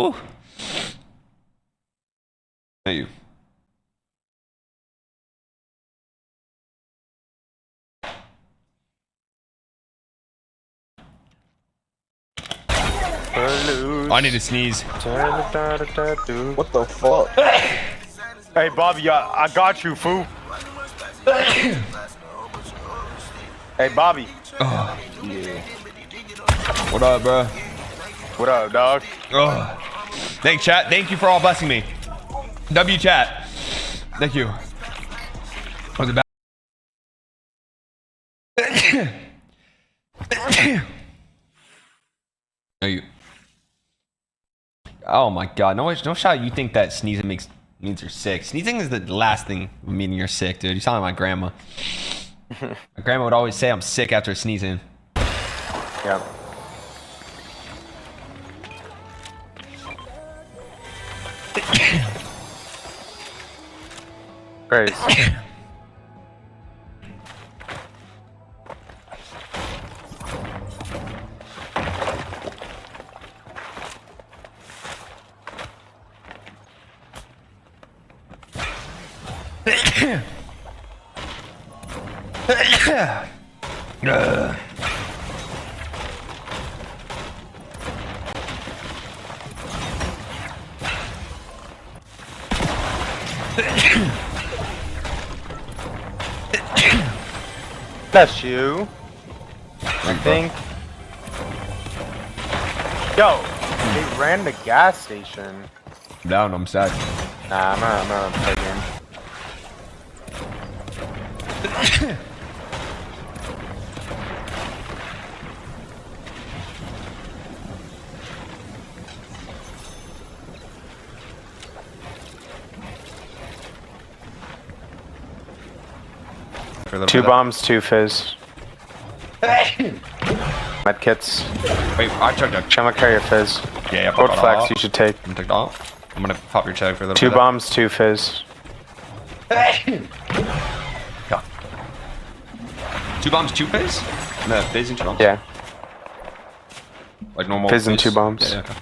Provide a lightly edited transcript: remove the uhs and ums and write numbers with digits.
Ooh. Hey, you. I need to sneeze. What the fuck? Hey, Bobby, I got you, fool. Hey, Bobby. Oh, Yeah. what up, bro? What up, dog? Oh. Thanks, chat. Thank you for all blessing me. W chat. Thank you. Was it bad? Are you? Oh my god! No shot. You think that sneezing means you're sick? Sneezing is the last thing meaning you're sick, dude. You sound like my grandma. My grandma would always say I'm sick after sneezing. Yeah. Grace. That's you. I think. Yo, they ran the gas station. Down, I'm sad. Nah, I'm not taking. Two bombs, two fizz. Medkits. Wait, I took that. I'm gonna carry a fizz. Yeah, Gold flags you should take. I'm gonna take that. I'm gonna pop your check for a little Two bit. bombs, two fizz. Yeah. 2 bombs, 2 fizz? No, fizz and 2 bombs? Yeah. Like normal Fizz and 2 bombs. Yeah, okay.